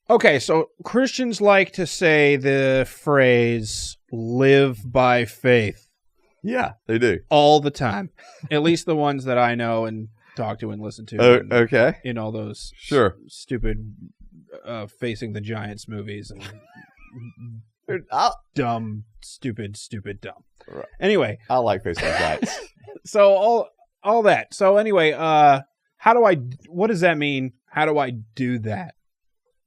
Okay, so Christians like to say the phrase "live by faith" Yeah, they do. all the time. At least the ones that I know and talk to and listen to. Okay. In all those stupid Facing the Giants movies and dumb, stupid, dumb. Right. Anyway, I like Facing the Giants. So all that. So anyway, what does that mean? How do I do that?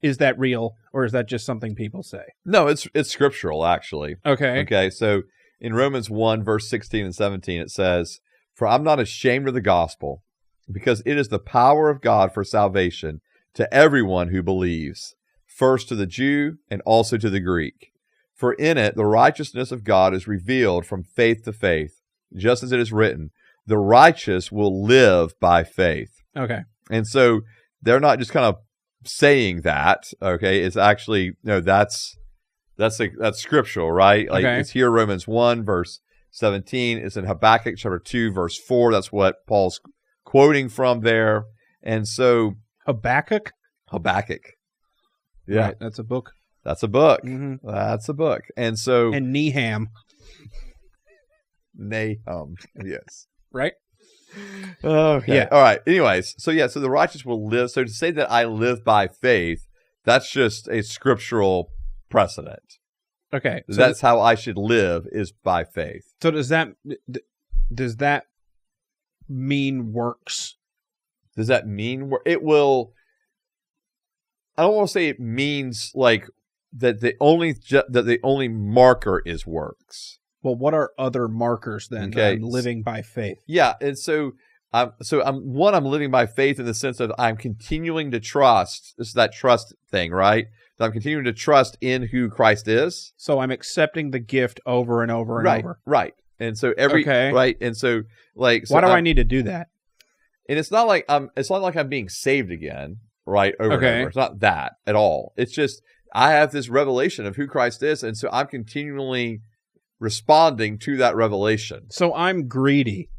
Is that real, or is that just something people say? No, it's scriptural, actually. Okay. Okay, so in Romans 1, verse 16 and 17, it says, "For I'm not ashamed of the gospel, because it is the power of God for salvation to everyone who believes, first to the Jew and also to the Greek. For in it the righteousness of God is revealed from faith to faith, just as it is written, the righteous will live by faith." Okay. And so they're not just kind of saying that, okay? It's actually, that's scriptural, right? Like It's here, Romans 1, verse 17. It's in Habakkuk chapter 2, verse 4. That's what Paul's quoting from there. And so Habakkuk? Yeah. Right, that's a book. That's a book. Mm-hmm. That's a book. And so... And Nahum. Yes. Right? Okay. Yeah. All right. Anyways, so the righteous will live. So to say that I live by faith, that's just a scriptural precedent. Okay. So that's how I should live, is by faith. So does that mean works? Does that mean it will? I don't want to say it means like that the only marker is works. Well, what are other markers then? Okay. I'm living by faith. Yeah, and so I'm living by faith in the sense of I'm continuing to trust. This is that trust thing, right? That I'm continuing to trust in who Christ is. So I'm accepting the gift over and over and over. Right. And so right, and so like why do I need to do that? And it's not like I'm being saved again, right? Over and over. It's not that at all. It's just I have this revelation of who Christ is, and so I'm continually responding to that revelation. So I'm greedy.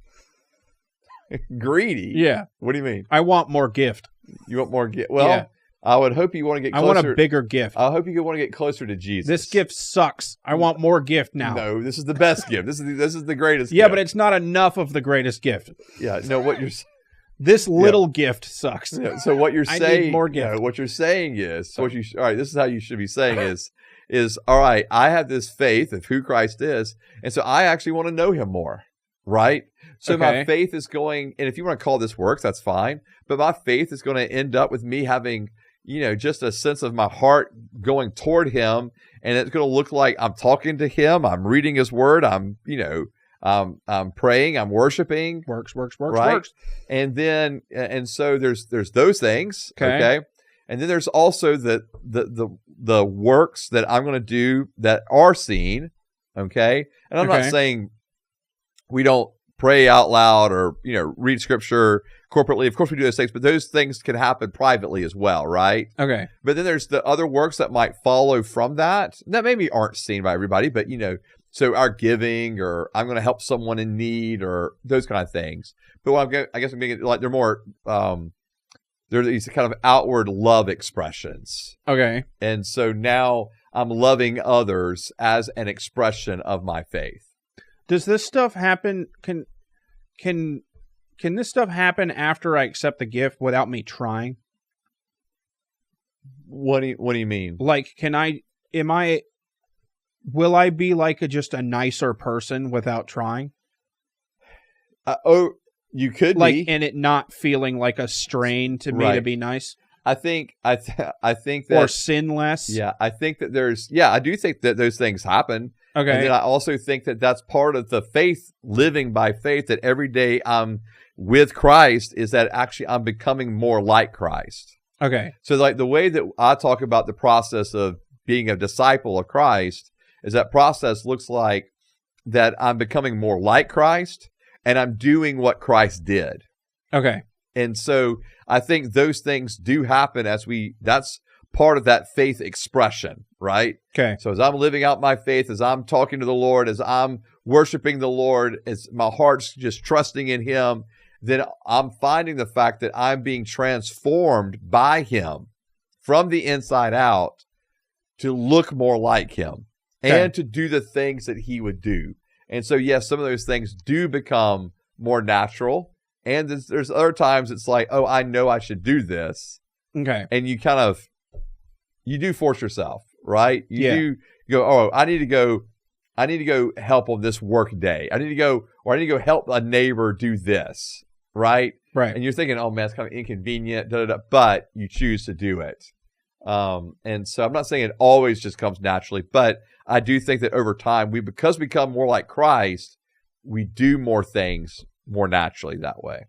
Greedy? Yeah. What do you mean? I want more gift. You want more gift? Well, yeah. I would hope you want to get closer. I want a bigger gift. I hope you want to get closer to Jesus. This gift sucks. I want more gift now. No, this is the best gift. This is the greatest Yeah, gift. but it's not enough of the greatest gift. Yeah, no, what you're This little gift sucks. Yeah, so what you're saying, I need more gift. What you're saying is, all right, this is how you should be saying is all right, I have this faith of who Christ is, and so I actually want to know him more, right? So my faith is going, and if you want to call this works, that's fine, but my faith is going to end up with me having, just a sense of my heart going toward him, and it's going to look like I'm talking to him, I'm reading his word, I'm praying, I'm worshiping. Works. And then, and so there's those things, okay? And then there's also the works that I'm going to do that are seen, okay? And I'm not saying we don't pray out loud or, read scripture corporately. Of course we do those things, but those things can happen privately as well, right? Okay. But then there's the other works that might follow from that maybe aren't seen by everybody, but, so our giving, or I'm going to help someone in need, or those kind of things. But I guess I'm being like they're more, they're these kind of outward love expressions. Okay. And so now I'm loving others as an expression of my faith. Does this stuff happen? Can this stuff happen after I accept the gift without me trying? What do you mean? Like, will I be like just a nicer person without trying? You could be. Like, and it not feeling like a strain to me to be nice? I think that... Or sin less? Yeah, I think that I do think that those things happen. Okay. And then I also think that that's part of the faith, living by faith, that every day I'm with Christ is that actually I'm becoming more like Christ. Okay. So like the way that I talk about the process of being a disciple of Christ is that process looks like that I'm becoming more like Christ and I'm doing what Christ did. Okay. And so I think those things do happen that's part of that faith expression, right? Okay. So as I'm living out my faith, as I'm talking to the Lord, as I'm worshiping the Lord, as my heart's just trusting in him, then I'm finding the fact that I'm being transformed by him from the inside out to look more like him and to do the things that he would do. And so, yes, some of those things do become more natural. And there's other times it's like, oh, I know I should do this. Okay. And you you do force yourself, right? You do go, oh, I need to go help on this work day. I need to go help a neighbor do this, right? Right. And you're thinking, oh man, it's kind of inconvenient, but you choose to do it. And so I'm not saying it always just comes naturally, but I do think that over time, because we become more like Christ, we do more things more naturally that way.